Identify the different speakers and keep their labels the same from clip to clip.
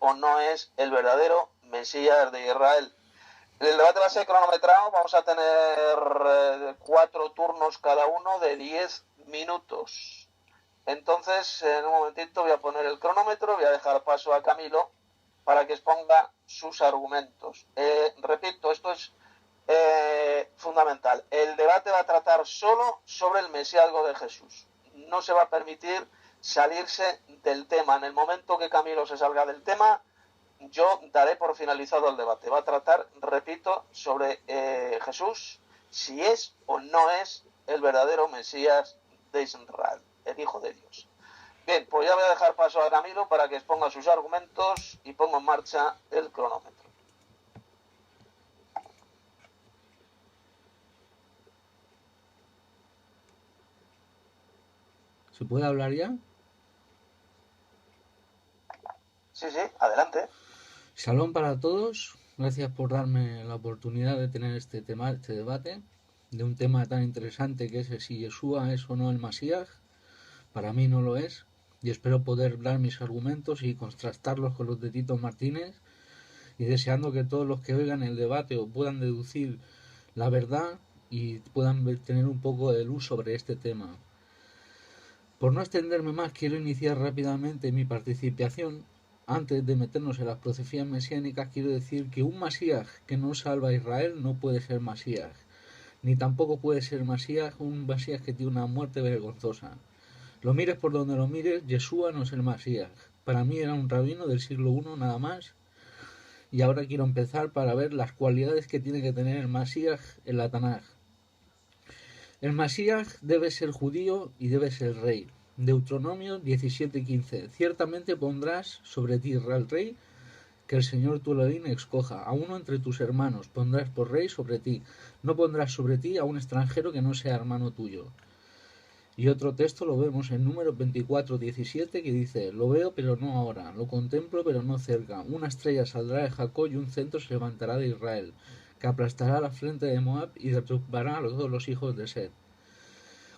Speaker 1: o no es el verdadero Mesías de Israel. El debate va a ser cronometrado, vamos a tener 4 turnos cada uno de 10 minutos. Entonces, en un momentito voy a poner el cronómetro, voy a dejar paso a Camilo para que exponga sus argumentos. Repito, esto es fundamental. El debate va a tratar solo sobre el mesiazgo de Jesús. No se va a permitir salirse del tema. En el momento que Camilo se salga del tema, yo daré por finalizado el debate. Va a tratar, repito, sobre Jesús, si es o no es el verdadero Mesías de Israel, el Hijo de Dios. Bien, pues ya voy a dejar paso a Camilo para que exponga sus argumentos y ponga en marcha el cronómetro.
Speaker 2: ¿Se puede hablar ya?
Speaker 1: Sí, adelante.
Speaker 2: Shalom para todos. Gracias por darme la oportunidad de tener este debate de un tema tan interesante que es si Yeshua es o no el Masías. Para mí no lo es, y espero poder dar mis argumentos y contrastarlos con los de Tito Martínez, y deseando que todos los que oigan el debate o puedan deducir la verdad y puedan tener un poco de luz sobre este tema. Por no extenderme más, quiero iniciar rápidamente mi participación. Antes de meternos en las profecías mesiánicas, quiero decir que un Masías que no salva a Israel no puede ser Masías, ni tampoco puede ser Masías un Masías que tiene una muerte vergonzosa. Lo mires por donde lo mires, Yeshua no es el Masías. Para mí era un rabino del siglo I nada más. Y ahora quiero empezar para ver las cualidades que tiene que tener el Masías en la Tanaj. El Masías debe ser judío y debe ser rey. Deuteronomio 17:15. Ciertamente pondrás sobre ti Israel rey, que el Señor tu Elohim escoja. A uno entre tus hermanos pondrás por rey sobre ti. No pondrás sobre ti a un extranjero que no sea hermano tuyo. Y otro texto lo vemos en Números 24:17 que dice: lo veo pero no ahora, lo contemplo pero no cerca. Una estrella saldrá de Jacob y un centro se levantará de Israel, que aplastará la frente de Moab y derribará a todos los hijos de Set.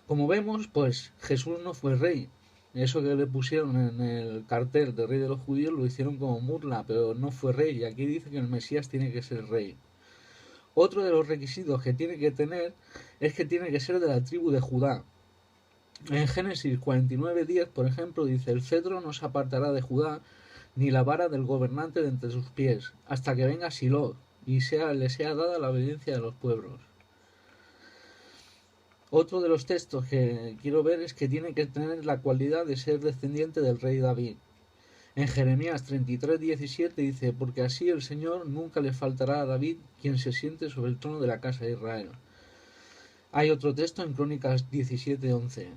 Speaker 2: Como vemos, pues Jesús no fue rey. Eso que le pusieron en el cartel de rey de los judíos lo hicieron como burla, pero no fue rey. Y aquí dice que el Mesías tiene que ser rey. Otro de los requisitos que tiene que tener es que tiene que ser de la tribu de Judá. En Génesis 49:10, por ejemplo, dice: el cetro no se apartará de Judá, ni la vara del gobernante de entre sus pies, hasta que venga Silo, y le sea dada la obediencia de los pueblos. Otro de los textos que quiero ver es que tiene que tener la cualidad de ser descendiente del rey David. En Jeremías 33:17 dice: porque así el Señor nunca le faltará a David quien se siente sobre el trono de la casa de Israel. Hay otro texto en Crónicas 17:11.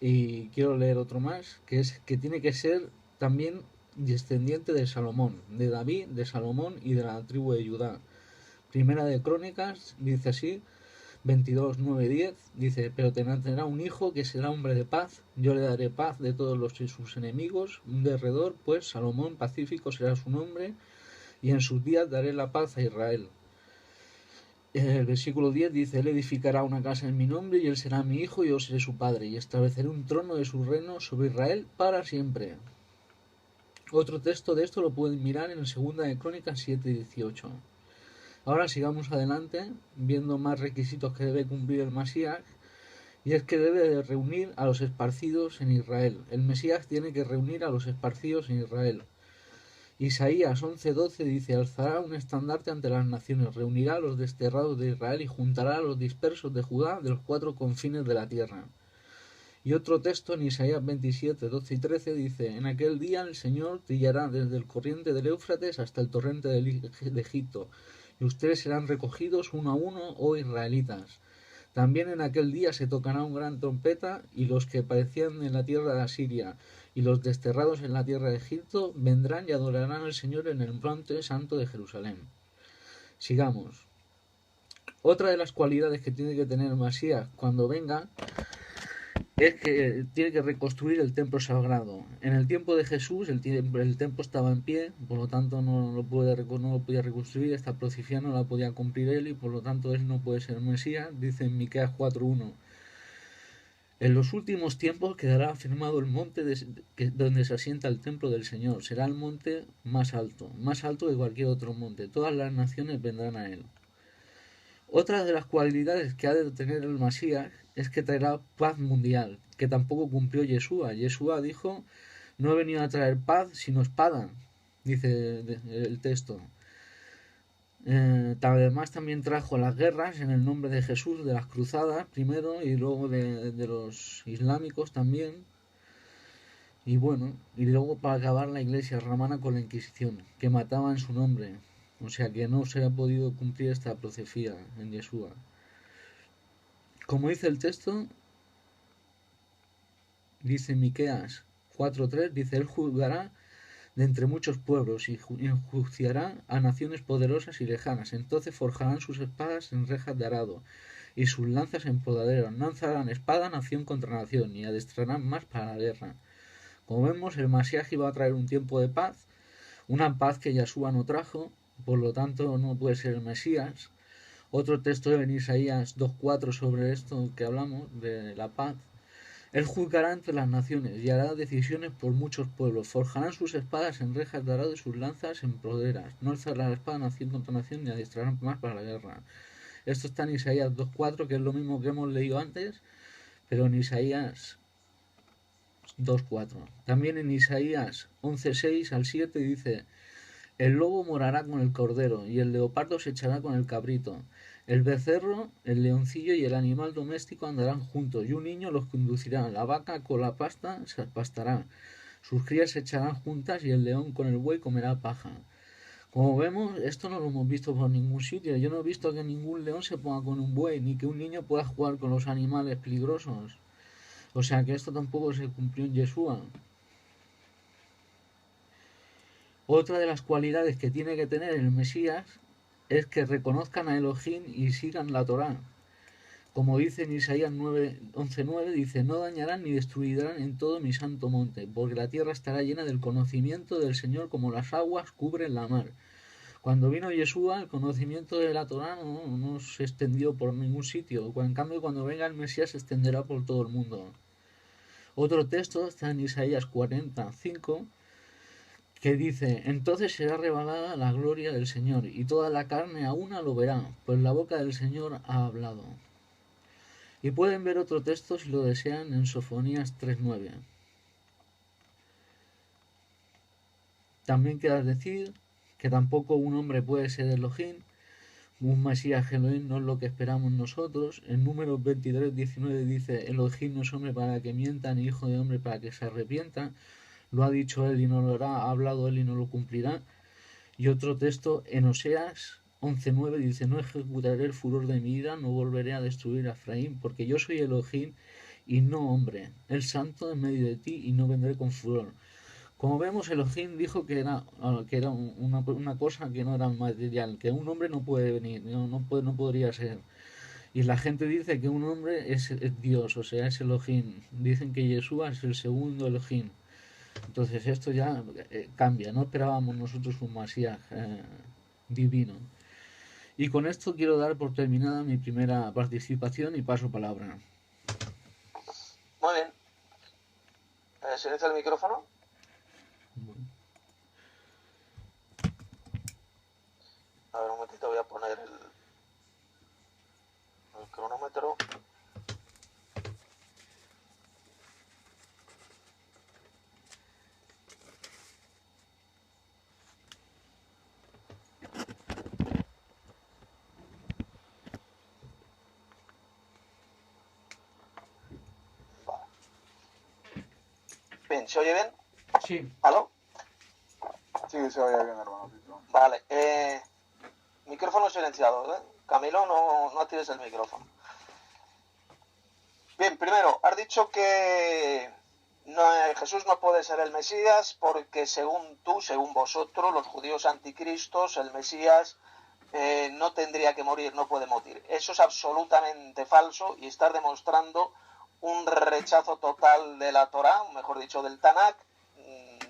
Speaker 2: Y quiero leer otro más, que es que tiene que ser también descendiente de Salomón, de David, de Salomón y de la tribu de Judá. Primera de Crónicas dice así, 22:9-10, dice: pero tendrá un hijo que será hombre de paz, yo le daré paz de todos sus enemigos, un derredor, pues Salomón pacífico será su nombre, y en sus días daré la paz a Israel. El versículo 10 dice: él edificará una casa en mi nombre, y él será mi hijo, y yo seré su padre, y estableceré un trono de su reino sobre Israel para siempre. Otro texto de esto lo pueden mirar en 2 de Crónicas 7:18. Ahora sigamos adelante, viendo más requisitos que debe cumplir el Mesías, y es que debe de reunir a los esparcidos en Israel. El Mesías tiene que reunir a los esparcidos en Israel. Isaías 11:12 dice: alzará un estandarte ante las naciones, reunirá a los desterrados de Israel y juntará a los dispersos de Judá de los 4 confines de la tierra. Y otro texto en Isaías 27:12-13 dice: en aquel día el Señor trillará desde el corriente del Éufrates hasta el torrente de Egipto, y ustedes serán recogidos uno a uno, oh israelitas. También en aquel día se tocará un gran trompeta, y los que parecían en la tierra de Asiria y los desterrados en la tierra de Egipto vendrán y adorarán al Señor en el monte santo de Jerusalén. Sigamos. Otra de las cualidades que tiene que tener el Mesías cuando venga es que tiene que reconstruir el templo sagrado. En el tiempo de Jesús el templo estaba en pie, por lo tanto no lo podía reconstruir. Esta profecía no la podía cumplir él, y por lo tanto él no puede ser Mesías. Dice en Miqueas 4:1: En los últimos tiempos quedará afirmado el monte donde se asienta el templo del Señor. Será el monte más alto que cualquier otro monte. Todas las naciones vendrán a él. Otra de las cualidades que ha de tener el Masías es que traerá paz mundial, que tampoco cumplió Yeshua. Yeshua dijo, no he venido a traer paz, sino espada, dice el texto. Además también trajo las guerras en el nombre de Jesús, de las cruzadas primero y luego de los islámicos también. Y bueno, y luego para acabar la iglesia romana con la Inquisición, que mataba en su nombre. O sea que no se ha podido cumplir esta profecía en Yeshua. Como dice el texto, dice Miqueas 4:3, dice, él juzgará de entre muchos pueblos y enjuiciará a naciones poderosas y lejanas. Entonces forjarán sus espadas en rejas de arado y sus lanzas en podaderos. No alzarán espada nación contra nación, ni adestrarán más para la guerra. Como vemos, el Masías iba a traer un tiempo de paz, una paz que Yeshua no trajo, por lo tanto no puede ser el Mesías. Otro texto en Isaías 2:4 sobre esto que hablamos, de la paz. Él juzgará entre las naciones y hará decisiones por muchos pueblos. Forjarán sus espadas en rejas de arado y sus lanzas en poderas. No alzarán la espada nación contra nación ni adiestrarán más para la guerra. Esto está en Isaías 2:4, que es lo mismo que hemos leído antes, pero en Isaías 2:4. También en Isaías 11:6 al 7 dice, el lobo morará con el cordero y el leopardo se echará con el cabrito. El becerro, el leoncillo y el animal doméstico andarán juntos, y un niño los conducirá. La vaca con la pasta se pastará. Sus crías se echarán juntas y el león con el buey comerá paja. Como vemos, esto no lo hemos visto por ningún sitio. Yo no he visto que ningún león se ponga con un buey, ni que un niño pueda jugar con los animales peligrosos. O sea que esto tampoco se cumplió en Yeshua. Otra de las cualidades que tiene que tener el Mesías es que reconozcan a Elohim y sigan la Torá. Como dice en Isaías 11:9, dice, no dañarán ni destruirán en todo mi santo monte, porque la tierra estará llena del conocimiento del Señor como las aguas cubren la mar. Cuando vino Yeshua, el conocimiento de la Torá no se extendió por ningún sitio. En cambio, cuando venga el Mesías se extenderá por todo el mundo. Otro texto está en Isaías 40:5, que dice, entonces será revelada la gloria del Señor, y toda la carne a una lo verá, pues la boca del Señor ha hablado. Y pueden ver otro texto si lo desean en Sofonías 3:9. También queda decir que tampoco un hombre puede ser Elohim, un Mesías Elohim no es lo que esperamos nosotros. En Números 23:19 dice, Elohim no es hombre para que mienta, ni hijo de hombre para que se arrepienta. Lo ha dicho él y no lo hará, ha hablado él y no lo cumplirá. Y otro texto en Oseas 11:9 dice, no ejecutaré el furor de mi ira, no volveré a destruir a Efraín, porque yo soy Elohim y no hombre, el santo en medio de ti y no vendré con furor. Como vemos, Elohim dijo que era una cosa que no era material, que un hombre no puede venir, no podría ser. Y la gente dice que un hombre es Dios, o sea, es Elohim. Dicen que Yeshua es el segundo Elohim. Entonces esto ya cambia, no esperábamos nosotros un Masías divino. Y con esto quiero dar por terminada mi primera participación y paso palabra.
Speaker 1: Muy bien. ¿Silencia el micrófono?
Speaker 2: Bueno.
Speaker 1: A ver, un momentito, voy a poner el cronómetro. Bien, ¿se oye bien?
Speaker 2: Sí.
Speaker 1: ¿Aló?
Speaker 3: Sí, se oye bien, hermano.
Speaker 1: Vale, micrófono silenciado, ¿eh? Camilo, no actives el micrófono. Bien, primero, has dicho que Jesús no puede ser el Mesías porque según vosotros, los judíos anticristos, el Mesías no tendría que morir, no puede morir. Eso es absolutamente falso y estás demostrando un rechazo total de la Torá, mejor dicho, del Tanakh,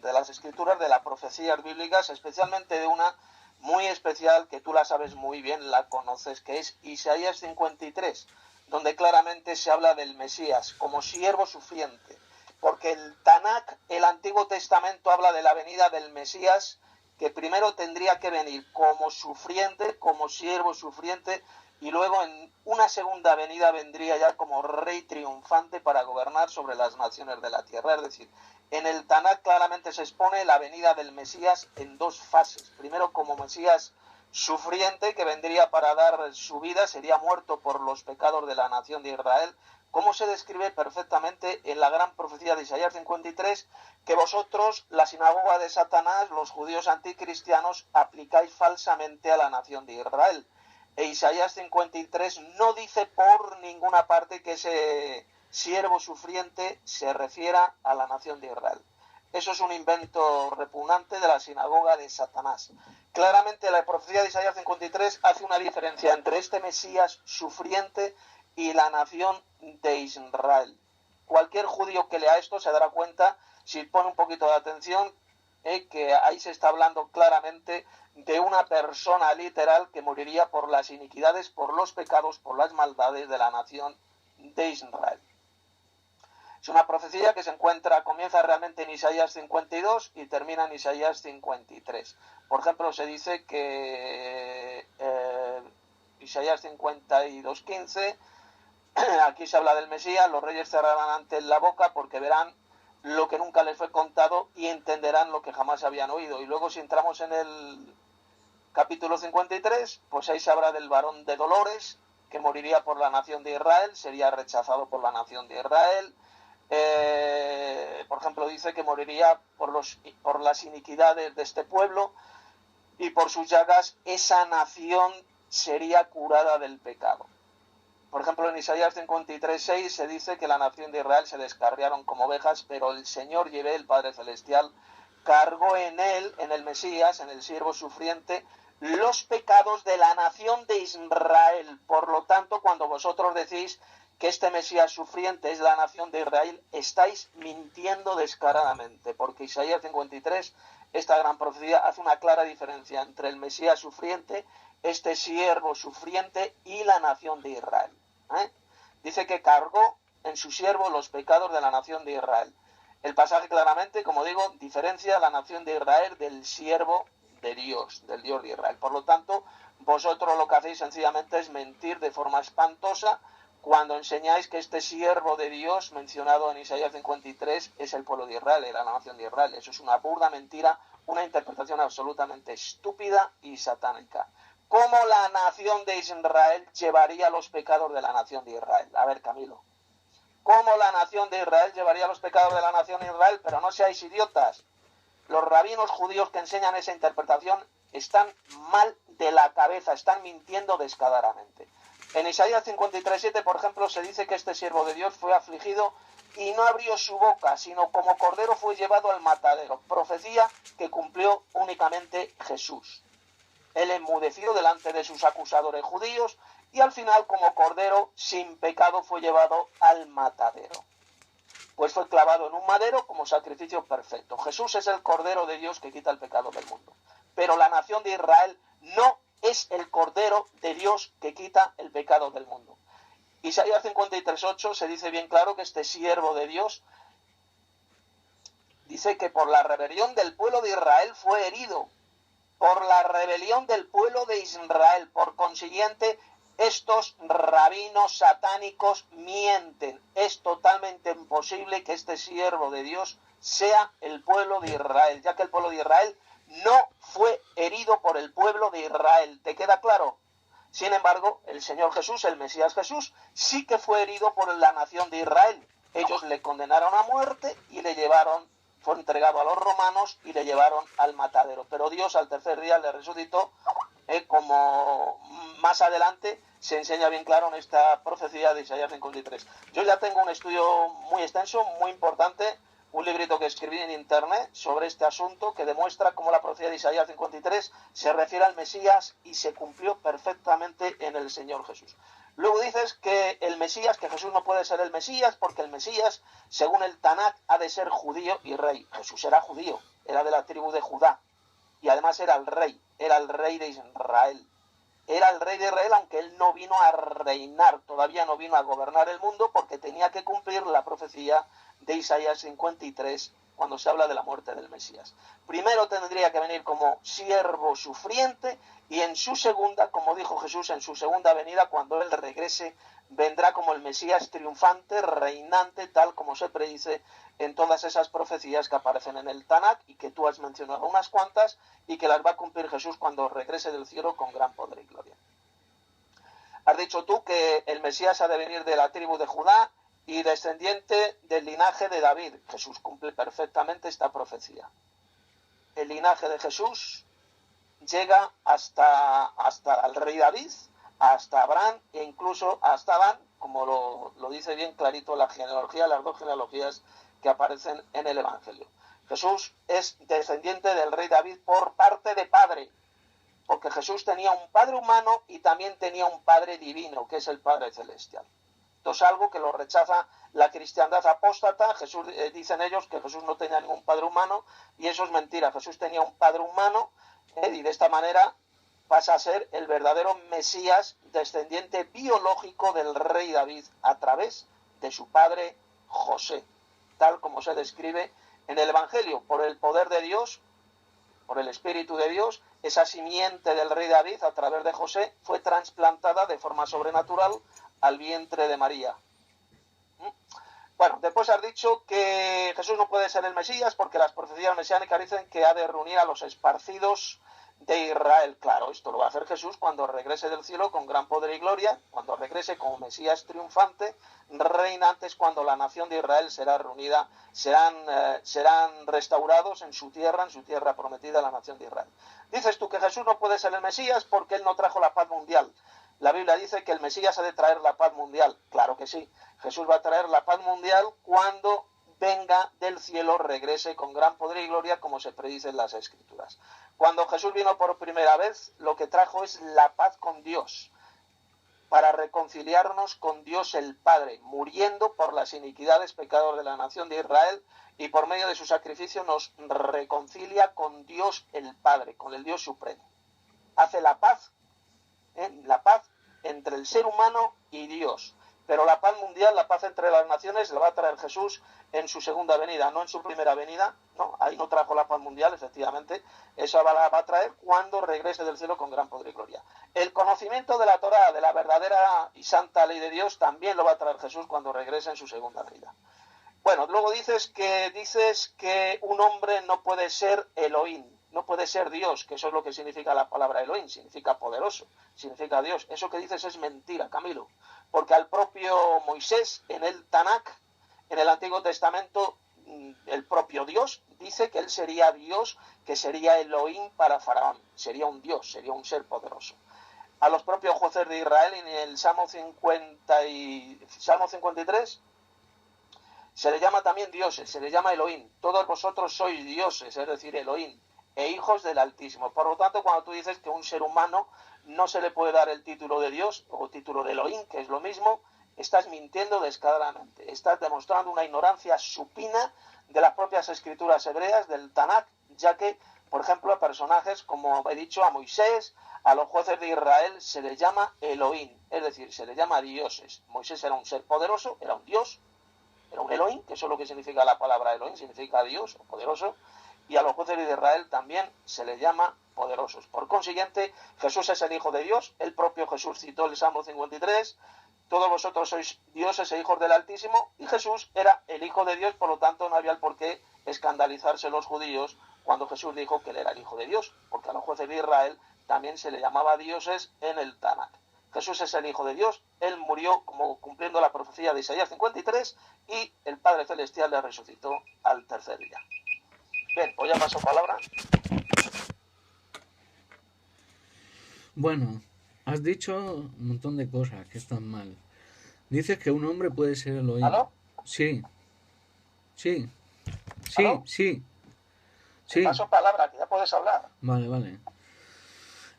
Speaker 1: de las escrituras, de las profecías bíblicas, especialmente de una muy especial que tú la sabes muy bien, la conoces, que es Isaías 53, donde claramente se habla del Mesías como siervo sufriente, porque el Tanakh, el Antiguo Testamento, habla de la venida del Mesías, que primero tendría que venir como sufriente, como siervo sufriente, y luego en una segunda venida vendría ya como rey triunfante para gobernar sobre las naciones de la tierra. Es decir, en el Tanakh claramente se expone la venida del Mesías en dos fases. Primero como Mesías sufriente, que vendría para dar su vida, sería muerto por los pecados de la nación de Israel, como se describe perfectamente en la gran profecía de Isaías 53, que vosotros, la sinagoga de Satanás, los judíos anticristianos, aplicáis falsamente a la nación de Israel. E Isaías 53 no dice por ninguna parte que ese siervo sufriente se refiera a la nación de Israel. Eso es un invento repugnante de la sinagoga de Satanás. Claramente la profecía de Isaías 53 hace una diferencia entre este Mesías sufriente y la nación de Israel. Cualquier judío que lea esto se dará cuenta, si pone un poquito de atención, que ahí se está hablando claramente de una persona literal que moriría por las iniquidades, por los pecados, por las maldades de la nación de Israel. Es una profecía que comienza realmente en Isaías 52 y termina en Isaías 53. Por ejemplo, se dice que Isaías 52:15, aquí se habla del Mesías, los reyes cerrarán ante él la boca porque verán lo que nunca les fue contado y entenderán lo que jamás habían oído. Y luego si entramos en el capítulo 53, pues ahí se habla del varón de dolores, que moriría por la nación de Israel, sería rechazado por la nación de Israel. Por ejemplo, dice que moriría por las iniquidades de este pueblo y por sus llagas esa nación sería curada del pecado. Por ejemplo, en Isaías 53:6 se dice que la nación de Israel se descarriaron como ovejas, pero el Señor Yahvé, el Padre Celestial, cargó en él, en el Mesías, en el siervo sufriente, los pecados de la nación de Israel. Por lo tanto, cuando vosotros decís que este Mesías sufriente es la nación de Israel, estáis mintiendo descaradamente, porque Isaías 53, esta gran profecía, hace una clara diferencia entre el Mesías sufriente, este siervo sufriente, y la nación de Israel. Dice que cargó en su siervo los pecados de la nación de Israel. El pasaje claramente, como digo, diferencia a la nación de Israel del siervo de Dios, del Dios de Israel. Por lo tanto, vosotros lo que hacéis sencillamente es mentir de forma espantosa cuando enseñáis que este siervo de Dios mencionado en Isaías 53 es el pueblo de Israel, era la nación de Israel. Eso es una burda mentira, una interpretación absolutamente estúpida y satánica. ¿Cómo la nación de Israel llevaría los pecados de la nación de Israel? A ver, Camilo. ¿Cómo la nación de Israel llevaría los pecados de la nación de Israel? Pero no seáis idiotas. Los rabinos judíos que enseñan esa interpretación están mal de la cabeza, están mintiendo descaradamente. En Isaías 53:7, por ejemplo, se dice que este siervo de Dios fue afligido y no abrió su boca, sino como cordero fue llevado al matadero. Profecía que cumplió únicamente Jesús. Él enmudeció delante de sus acusadores judíos y al final, como cordero sin pecado, fue llevado al matadero. Pues fue clavado en un madero como sacrificio perfecto. Jesús es el cordero de Dios que quita el pecado del mundo. Pero la nación de Israel no es el cordero de Dios que quita el pecado del mundo. Isaías 53:8 se dice bien claro que este siervo de Dios dice que por la rebelión del pueblo de Israel fue herido. Por la rebelión del pueblo de Israel. Por consiguiente, estos rabinos satánicos mienten. Es totalmente imposible que este siervo de Dios sea el pueblo de Israel, ya que el pueblo de Israel no fue herido por el pueblo de Israel. ¿Te queda claro? Sin embargo, el Señor Jesús, el Mesías Jesús, sí que fue herido por la nación de Israel. Ellos le condenaron a muerte y fue entregado a los romanos y le llevaron al matadero. Pero Dios al tercer día le resucitó, como más adelante se enseña bien claro en esta profecía de Isaías 53. Yo ya tengo un estudio muy extenso, muy importante, un librito que escribí en internet sobre este asunto que demuestra cómo la profecía de Isaías 53 se refiere al Mesías y se cumplió perfectamente en el Señor Jesús. Luego dices que el Mesías, que Jesús no puede ser el Mesías porque el Mesías, según el Tanakh, ha de ser judío y rey. Jesús era judío, era de la tribu de Judá y además era el rey de Israel. era el rey de Israel, aunque él no vino a reinar, todavía no vino a gobernar el mundo, porque tenía que cumplir la profecía de Isaías 53, cuando se habla de la muerte del Mesías. Primero tendría que venir como siervo sufriente, y en su segunda, como dijo Jesús, en su segunda venida, cuando él regrese, vendrá como el Mesías triunfante, reinante, tal como se predice en todas esas profecías que aparecen en el Tanakh, y que tú has mencionado unas cuantas, y que las va a cumplir Jesús cuando regrese del cielo con gran poder y gloria. Has dicho tú que el Mesías ha de venir de la tribu de Judá y descendiente del linaje de David. Jesús cumple perfectamente esta profecía. El linaje de Jesús llega hasta el rey David, hasta Abraham e incluso hasta Adán, como lo dice bien clarito la genealogía, las dos genealogías que aparecen en el Evangelio. Jesús es descendiente del rey David por parte de padre, porque Jesús tenía un padre humano y también tenía un padre divino, que es el Padre Celestial. Esto es algo que lo rechaza la cristiandad apóstata. Jesús, dicen ellos que Jesús no tenía ningún padre humano, y eso es mentira. Jesús tenía un padre humano, y de esta manera pasa a ser el verdadero Mesías, descendiente biológico del rey David, a través de su padre José, tal como se describe en el Evangelio. Por el poder de Dios, por el Espíritu de Dios, esa simiente del rey David, a través de José, fue trasplantada de forma sobrenatural al vientre de María. Bueno, después has dicho que Jesús no puede ser el Mesías porque las profecías mesiánicas dicen que ha de reunir a los esparcidos de Israel. Claro, esto lo va a hacer Jesús cuando regrese del cielo con gran poder y gloria, cuando regrese como Mesías triunfante, reinantes, cuando la nación de Israel será reunida, serán restaurados en su tierra prometida, la nación de Israel. Dices tú que Jesús no puede ser el Mesías porque él no trajo la paz mundial. La Biblia dice que el Mesías ha de traer la paz mundial. Claro que sí. Jesús va a traer la paz mundial cuando venga del cielo, regrese con gran poder y gloria, como se predice en las Escrituras. Cuando Jesús vino por primera vez, lo que trajo es la paz con Dios, para reconciliarnos con Dios el Padre, muriendo por las iniquidades, pecados de la nación de Israel, y por medio de su sacrificio nos reconcilia con Dios el Padre, con el Dios supremo. Hace la paz entre el ser humano y Dios. Pero la paz mundial, la paz entre las naciones, la va a traer Jesús en su segunda venida, no en su primera venida. No, ahí no trajo la paz mundial, efectivamente. Esa la va a traer cuando regrese del cielo con gran poder y gloria. El conocimiento de la Torá, de la verdadera y santa ley de Dios, también lo va a traer Jesús cuando regrese en su segunda venida. Bueno, luego dices que un hombre no puede ser Elohim, no puede ser Dios, que eso es lo que significa la palabra Elohim, significa poderoso, significa Dios. Eso que dices es mentira, Camilo, porque al propio Moisés, en el Tanakh, en el Antiguo Testamento, el propio Dios dice que él sería Dios, que sería Elohim para Faraón, sería un Dios, sería un ser poderoso. A los propios jueces de Israel, en el Salmo 53, se le llama también dioses, se le llama Elohim. Todos vosotros sois dioses, es decir, Elohim, e hijos del Altísimo. Por lo tanto, cuando tú dices que a un ser humano no se le puede dar el título de Dios o título de Elohim, que es lo mismo, estás mintiendo descaradamente. Estás demostrando una ignorancia supina de las propias escrituras hebreas, del Tanakh, ya que, por ejemplo, a personajes, como he dicho, a Moisés, a los jueces de Israel, se les llama Elohim, es decir, se les llama dioses. Moisés era un ser poderoso, era un dios, era un Elohim, que eso es lo que significa la palabra Elohim, significa Dios o poderoso, y a los jueces de Israel también se les llama poderosos. Por consiguiente, Jesús es el Hijo de Dios. El propio Jesús citó el Salmo 53, todos vosotros sois dioses e hijos del Altísimo, y Jesús era el Hijo de Dios, por lo tanto no había el por qué escandalizarse los judíos cuando Jesús dijo que él era el Hijo de Dios, porque a los jueces de Israel también se le llamaba dioses en el Tanakh. Jesús es el Hijo de Dios, él murió como cumpliendo la profecía de Isaías 53 y el Padre Celestial le resucitó al tercer día. Bien, pues ya paso palabra.
Speaker 2: Bueno, has dicho un montón de cosas que están mal. Dices que un hombre puede ser Elohim.
Speaker 1: ¿Aló?
Speaker 2: Sí.
Speaker 1: ¿Aló?
Speaker 2: Sí.
Speaker 1: Paso palabra, que ya puedes hablar.
Speaker 2: Vale.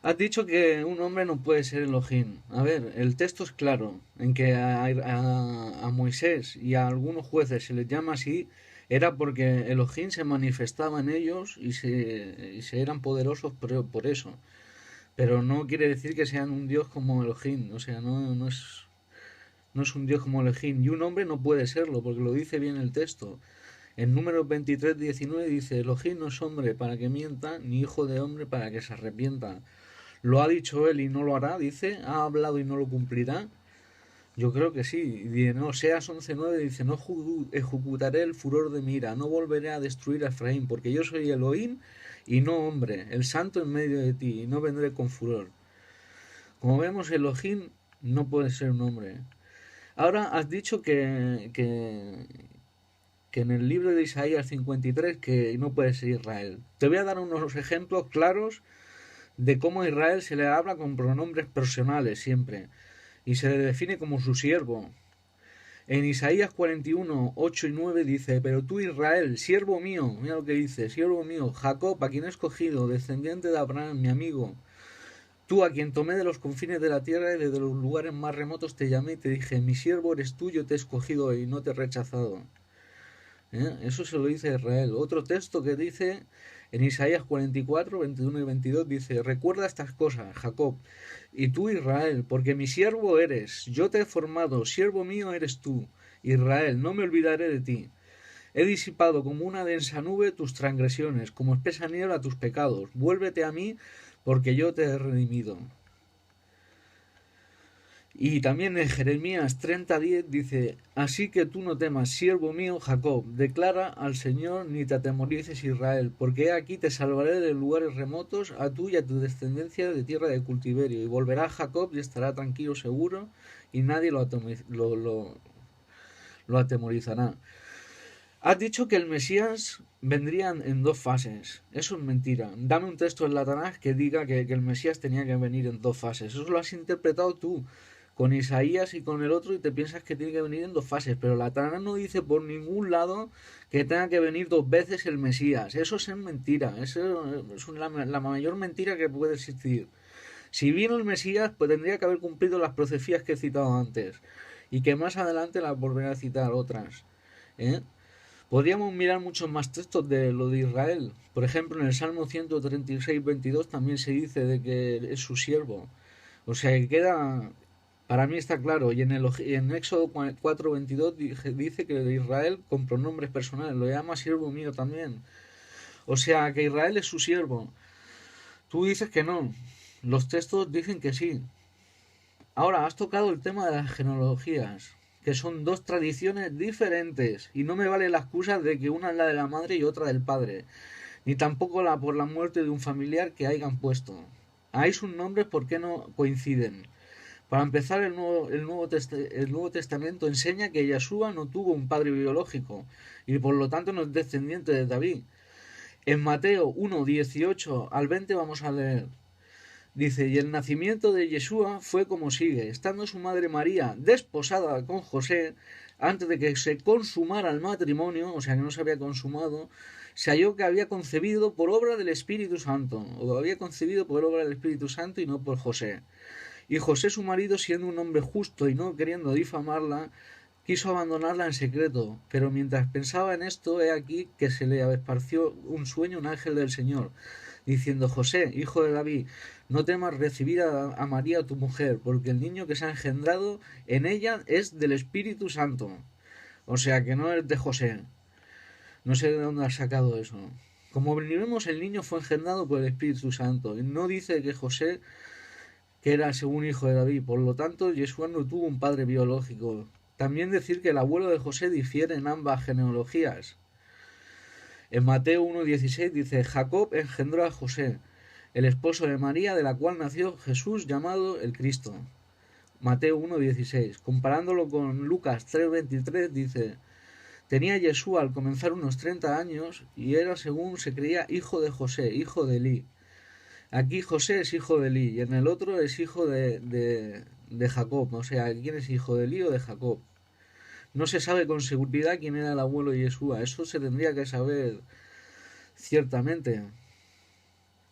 Speaker 2: Has dicho que un hombre no puede ser Elohim. A ver, el texto es claro, en que a Moisés y a algunos jueces se les llama así, era porque Elohim se manifestaba en ellos y se eran poderosos por eso. Pero no quiere decir que sean un Dios como Elohim, o sea, no es un Dios como Elohim. Y un hombre no puede serlo, porque lo dice bien el texto. En Números 23:19 dice, Elohim no es hombre para que mienta, ni hijo de hombre para que se arrepienta. ¿Lo ha dicho él y no lo hará? Dice, ¿ha hablado y no lo cumplirá? Yo creo que sí. Y en Oseas 11:9 dice, no ejecutaré el furor de mi ira, no volveré a destruir a Efraín, porque yo soy Elohim y no hombre, el santo en medio de ti, y no vendré con furor. Como vemos, Elohim no puede ser un hombre. Ahora has dicho que en el libro de Isaías 53 que no puede ser Israel. Te voy a dar unos ejemplos claros de cómo a Israel se le habla con pronombres personales siempre y se le define como su siervo. En Isaías 41, 8 y 9 dice, pero tú Israel, siervo mío, mira lo que dice, siervo mío, Jacob, a quien he escogido, descendiente de Abraham, mi amigo, tú a quien tomé de los confines de la tierra y desde los lugares más remotos te llamé y te dije, mi siervo eres tú, yo te he escogido y no te he rechazado. Eso se lo dice a Israel. Otro texto que dice en Isaías 44, 21 y 22 dice, recuerda estas cosas, Jacob, y tú Israel, porque mi siervo eres, yo te he formado, siervo mío eres tú, Israel, no me olvidaré de ti. He disipado como una densa nube tus transgresiones, como espesa niebla tus pecados. Vuélvete a mí, porque yo te he redimido. Y también en Jeremías 30:10 dice, así que tú no temas, siervo mío Jacob, declara al Señor ni te atemorices Israel, porque aquí te salvaré de lugares remotos, a tú y a tu descendencia de tierra de cultiverio, y volverá Jacob y estará tranquilo seguro, y nadie lo atemorizará. Has dicho que el Mesías vendría en dos fases. Eso es mentira. Dame un texto en la Tanaj que diga que el Mesías tenía que venir en dos fases. Eso lo has interpretado tú con Isaías y con el otro y te piensas que tiene que venir en dos fases. Pero la Tanaj no dice por ningún lado que tenga que venir dos veces el Mesías. Eso es mentira. Eso es la mayor mentira que puede existir. Si vino el Mesías, pues tendría que haber cumplido las profecías que he citado antes. Y que más adelante las volveré a citar otras. ¿Eh? Podríamos mirar muchos más textos de lo de Israel. Por ejemplo, en el Salmo 136:22 también se dice de que es su siervo. O sea que queda, para mí está claro. Y en Éxodo 4:22 dice que de Israel con pronombres personales. Lo llama siervo mío también. O sea que Israel es su siervo. Tú dices que no. Los textos dicen que sí. Ahora, has tocado el tema de las genealogías, que son dos tradiciones diferentes, y no me vale la excusa de que una es la de la madre y otra del padre, ni tampoco la por la muerte de un familiar que hayan puesto. Ahí sus nombres, ¿por qué no coinciden? Para empezar, el Nuevo Testamento enseña que Yeshua no tuvo un padre biológico, y por lo tanto no es descendiente de David. En Mateo 1, 18 al 20 vamos a leer. Dice, y el nacimiento de Yeshua fue como sigue, estando su madre María desposada con José, antes de que se consumara el matrimonio, o sea que no se había consumado, se halló que había concebido por obra del Espíritu Santo, o había concebido por obra del Espíritu Santo y no por José. Y José su marido, siendo un hombre justo y no queriendo difamarla, quiso abandonarla en secreto, pero mientras pensaba en esto, he aquí que se le esparció un sueño un ángel del Señor, diciendo, José, hijo de David, no temas recibir a María tu mujer, porque el niño que se ha engendrado en ella es del Espíritu Santo. O sea que no es de José. No sé de dónde has sacado eso. Como vemos, el niño fue engendrado por el Espíritu Santo. Y no dice que José, que era según hijo de David. Por lo tanto, Yeshua no tuvo un padre biológico. También decir que el abuelo de José difiere en ambas genealogías. En Mateo 1:16 dice, Jacob engendró a José, el esposo de María, de la cual nació Jesús llamado el Cristo. Mateo 1:16. Comparándolo con Lucas 3:23 dice, tenía Yeshua al comenzar unos 30 años y era según se creía hijo de José, hijo de Elí. Aquí José es hijo de Elí y en el otro es hijo de Jacob. O sea, ¿quién es hijo de Elí o de Jacob? No se sabe con seguridad quién era el abuelo de Yeshua. Eso se tendría que saber ciertamente.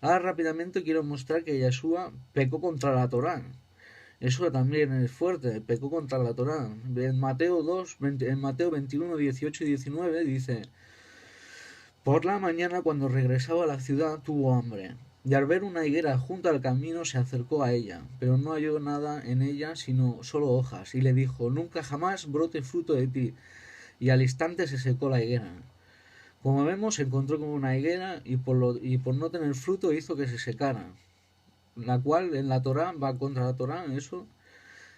Speaker 2: Ahora rápidamente quiero mostrar que Yeshua pecó contra la Torá. Eso también es fuerte, pecó contra la Torá. En Mateo 21, 18 y 19 dice, por la mañana cuando regresaba a la ciudad tuvo hambre. Y al ver una higuera junto al camino se acercó a ella, pero no halló nada en ella sino solo hojas, y le dijo: nunca jamás brote fruto de ti. Y al instante se secó la higuera. Como vemos, se encontró con una higuera y por no tener fruto hizo que se secara, la cual en la Torá va contra la Torá, eso.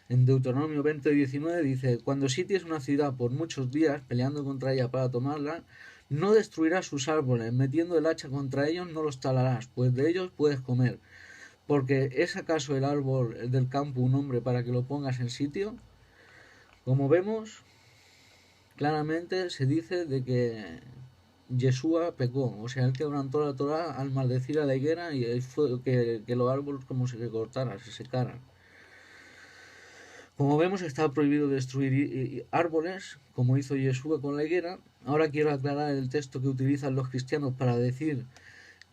Speaker 2: En Deuteronomio 20:19 dice: cuando sities una ciudad por muchos días peleando contra ella para tomarla, no destruirás sus árboles, metiendo el hacha contra ellos no los talarás, pues de ellos puedes comer. Porque ¿es acaso el árbol del campo un hombre para que lo pongas en sitio? Como vemos, claramente se dice de que Yeshua pecó, o sea, él quebrantó la Torá al maldecir a la higuera y fue que los árboles como se cortaran, se secaran. Como vemos, está prohibido destruir árboles, como hizo Yeshua con la higuera. Ahora quiero aclarar el texto que utilizan los cristianos para decir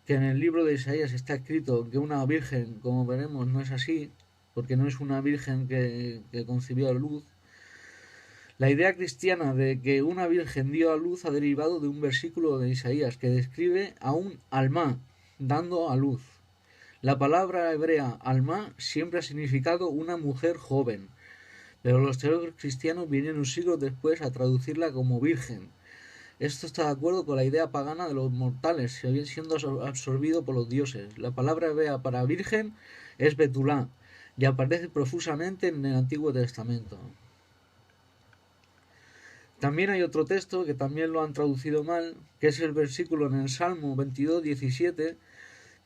Speaker 2: que en el libro de Isaías está escrito que una virgen, como veremos, no es así, porque no es una virgen que concibió a luz. La idea cristiana de que una virgen dio a luz ha derivado de un versículo de Isaías que describe a un alma dando a luz. La palabra hebrea alma siempre ha significado una mujer joven, pero los teólogos cristianos vinieron siglos después a traducirla como virgen. Esto está de acuerdo con la idea pagana de los mortales, que habían sido absorbidos por los dioses. La palabra hebrea para virgen es betulá y aparece profusamente en el Antiguo Testamento. También hay otro texto que también lo han traducido mal, que es el versículo en el Salmo 22:17,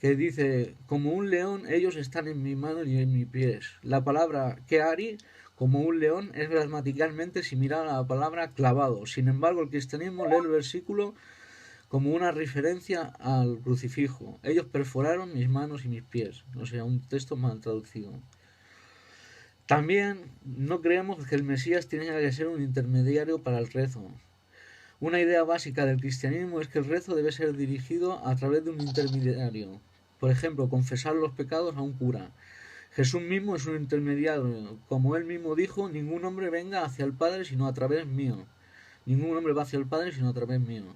Speaker 2: que dice: como un león ellos están en mi mano y en mis pies. La palabra keari, como un león, es gramaticalmente similar a la palabra clavado. Sin embargo, el cristianismo lee el versículo como una referencia al crucifijo. Ellos perforaron mis manos y mis pies. O sea, un texto mal traducido. También no creemos que el Mesías tenga que ser un intermediario para el rezo. Una idea básica del cristianismo es que el rezo debe ser dirigido a través de un intermediario. Por ejemplo, confesar los pecados a un cura. Jesús mismo es un intermediario. Como él mismo dijo: ningún hombre venga hacia el Padre sino a través mío. Ningún hombre va hacia el Padre sino a través mío.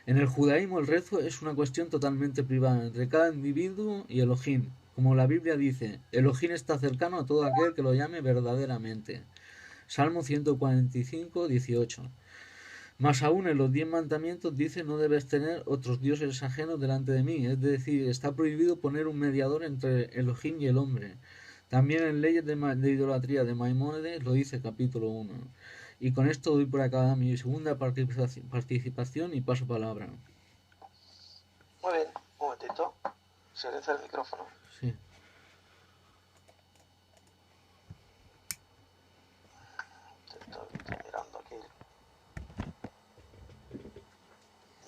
Speaker 2: En el judaísmo el rezo es una cuestión totalmente privada entre cada individuo y Elohim. Como la Biblia dice: Elohim está cercano a todo aquel que lo llame verdaderamente. Salmo 145:18. Más aún, en los 10 mandamientos dice: no debes tener otros dioses ajenos delante de mí. Es decir, está prohibido poner un mediador entre Elohim y el hombre. También en Leyes de Idolatría de Maimónides lo dice capítulo 1. Y con esto doy por acabada mi segunda participación y paso palabra.
Speaker 1: Muy bien, un momentito. Silencia el micrófono.
Speaker 2: Sí.
Speaker 1: Estoy mirando aquí.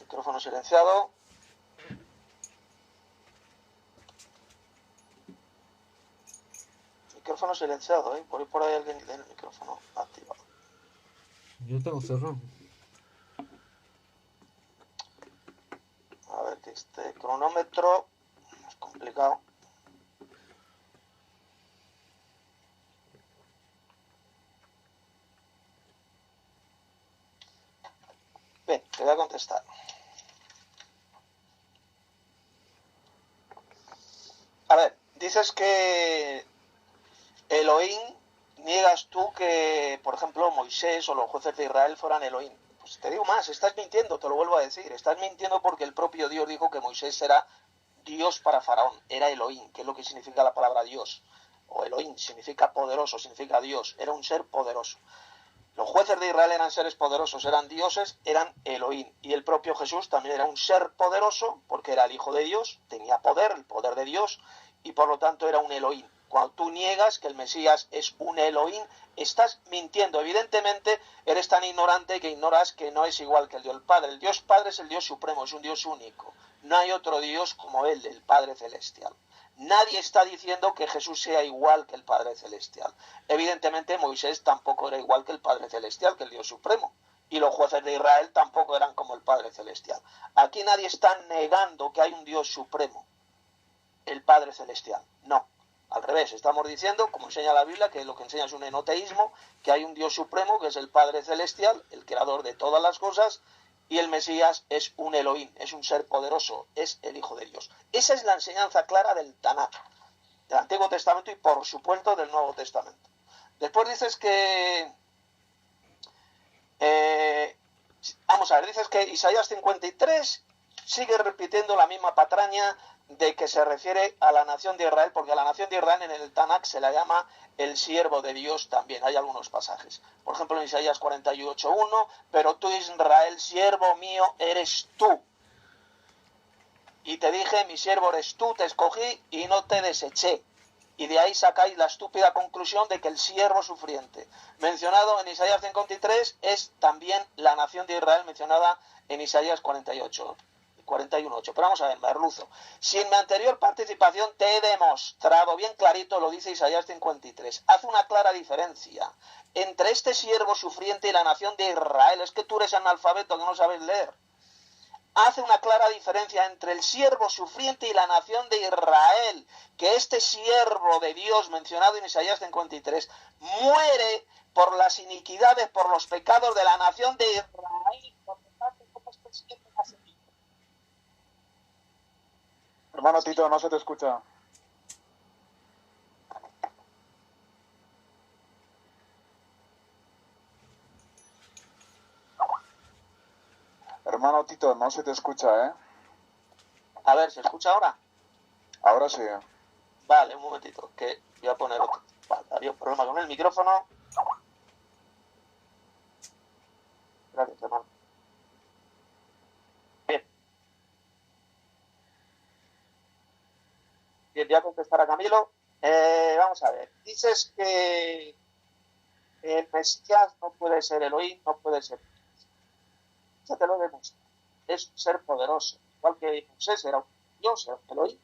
Speaker 1: Micrófono silenciado. Micrófono silenciado, ¿eh? Por ahí alguien tiene el micrófono activado.
Speaker 2: Yo tengo cerrado.
Speaker 1: A ver, que este cronómetro es complicado. Bien, te voy a contestar. A ver, dices que Elohim, niegas tú que, por ejemplo, Moisés o los jueces de Israel fueran Elohim. Pues te digo más, estás mintiendo, te lo vuelvo a decir. Estás mintiendo porque el propio Dios dijo que Moisés era Dios para Faraón, era Elohim, que es lo que significa la palabra Dios. O Elohim significa poderoso, significa Dios, era un ser poderoso. Los jueces de Israel eran seres poderosos, eran dioses, eran Elohim. Y el propio Jesús también era un ser poderoso, porque era el Hijo de Dios, tenía poder, el poder de Dios, y por lo tanto era un Elohim. Cuando tú niegas que el Mesías es un Elohim, estás mintiendo. Evidentemente eres tan ignorante que ignoras que no es igual que el Dios Padre. El Dios Padre es el Dios supremo, es un Dios único. No hay otro Dios como Él, el Padre Celestial. Nadie está diciendo que Jesús sea igual que el Padre Celestial. Evidentemente Moisés tampoco era igual que el Padre Celestial, que el Dios Supremo. Y los jueces de Israel tampoco eran como el Padre Celestial. Aquí nadie está negando que hay un Dios Supremo, el Padre Celestial. No. Al revés, estamos diciendo, como enseña la Biblia, que lo que enseña es un enoteísmo, que hay un Dios Supremo, que es el Padre Celestial, el creador de todas las cosas, y el Mesías es un Elohim, es un ser poderoso, es el Hijo de Dios. Esa es la enseñanza clara del Tanakh, del Antiguo Testamento y por supuesto del Nuevo Testamento. Después dices que... vamos a ver, dices que Isaías 53 sigue repitiendo la misma patraña de que se refiere a la nación de Israel, porque a la nación de Israel en el Tanakh se la llama el siervo de Dios también. Hay algunos pasajes. Por ejemplo, en Isaías 48:1, pero tú, Israel, siervo mío, eres tú. Y te dije, mi siervo eres tú, te escogí y no te deseché. Y de ahí sacáis la estúpida conclusión de que el siervo sufriente, mencionado en Isaías 53, es también la nación de Israel mencionada en Isaías 41:8. Pero vamos a ver, merluzo. Si en mi anterior participación te he demostrado bien clarito, lo dice Isaías 53, haz una clara diferencia entre este siervo sufriente y la nación de Israel. Es que tú eres analfabeto, que no sabes leer. Hace una clara diferencia entre el siervo sufriente y la nación de Israel, que este siervo de Dios mencionado en Isaías 53 muere por las iniquidades, por los pecados de la nación de Israel. Por lo tanto, ¿cómo este siervo nace?
Speaker 3: Hermano Tito, no se te escucha. Hermano Tito, no se te escucha, ¿eh?
Speaker 1: A ver, ¿se escucha ahora?
Speaker 3: Ahora sí.
Speaker 1: Vale, un momentito, que voy a poner otro. Vale, había un problema con el micrófono. Gracias, hermano. Bien. Bien, voy a contestar a Camilo. Vamos a ver. Dices que el Mesías no puede ser Elohim, no puede ser. Ya te lo demuestro. Es un ser poderoso. Igual que Moisés era un Dios, era un Elohim.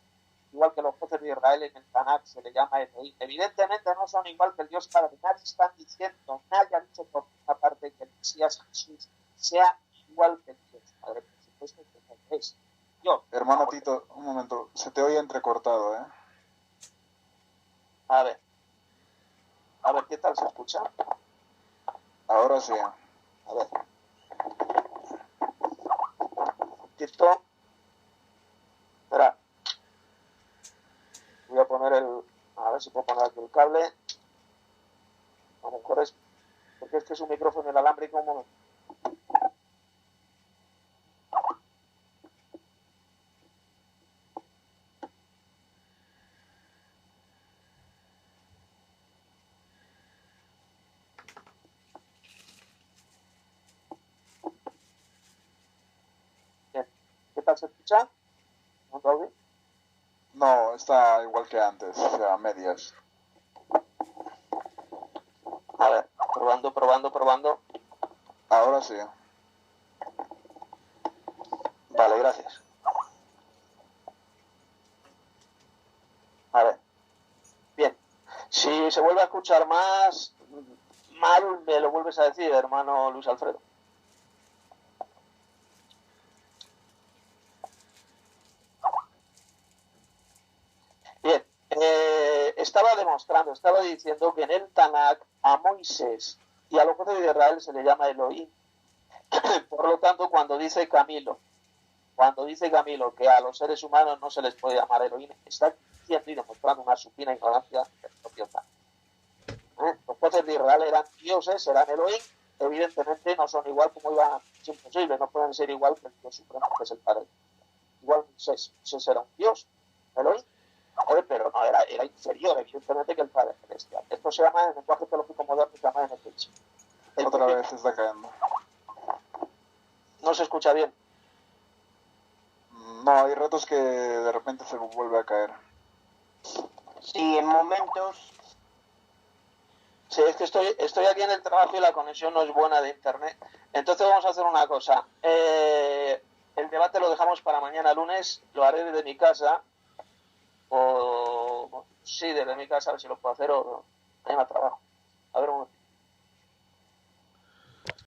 Speaker 1: Igual que los jueces de Israel en el Tanakh se le llama Elohim. Evidentemente no son igual que el Dios Padre. Nadie está diciendo, nadie ha dicho por una parte que el Mesías Jesús sea igual que el Dios Padre. Por supuesto que no es. Yo,
Speaker 3: Hermano Tito, un momento, se te oye entrecortado, ¿eh?
Speaker 1: a ver, ¿qué tal se escucha?
Speaker 3: Ahora sí.
Speaker 1: A ver. Esto. Espera. Voy a poner a ver si puedo poner aquí el cable. A lo mejor es, porque es que es un micrófono inalámbrico. Un momento. Bien. ¿Qué tal se escucha? ¿No te oye?
Speaker 3: No, está igual que antes, o sea, medias.
Speaker 1: A ver, probando.
Speaker 3: Ahora sí.
Speaker 1: Vale, gracias. A ver. Bien. Si se vuelve a escuchar más mal, me lo vuelves a decir, hermano Luis Alfredo. Bien. Estaba diciendo que en el Tanakh a Moisés y a los jueces de Israel se le llama Elohim. Por lo tanto, cuando dice Camilo que a los seres humanos no se les puede llamar Elohim, está diciendo y demostrando una supina ignorancia del propio Tanakh. Los jueces de Israel eran dioses, eran Elohim, evidentemente no son igual como iba, es imposible, no pueden ser igual que el Dios supremo que es el Padre. Igual Moisés era un dios, Elohim, pero no era inferior evidentemente que el Padre celestial. Esto se llama en el lenguaje teológico moderno, se llama eneteísmo.
Speaker 3: Otra vez está cayendo.
Speaker 1: No se escucha bien.
Speaker 3: No, hay ratos que de repente se vuelve a caer.
Speaker 1: Sí, en momentos. Sí, es que estoy aquí en el trabajo y la conexión no es buena de internet. Entonces vamos a hacer una cosa. El debate lo dejamos para mañana lunes. Lo haré desde mi casa. Sí, desde mi casa, a ver si lo puedo hacer o mañana trabajo. A ver un momento.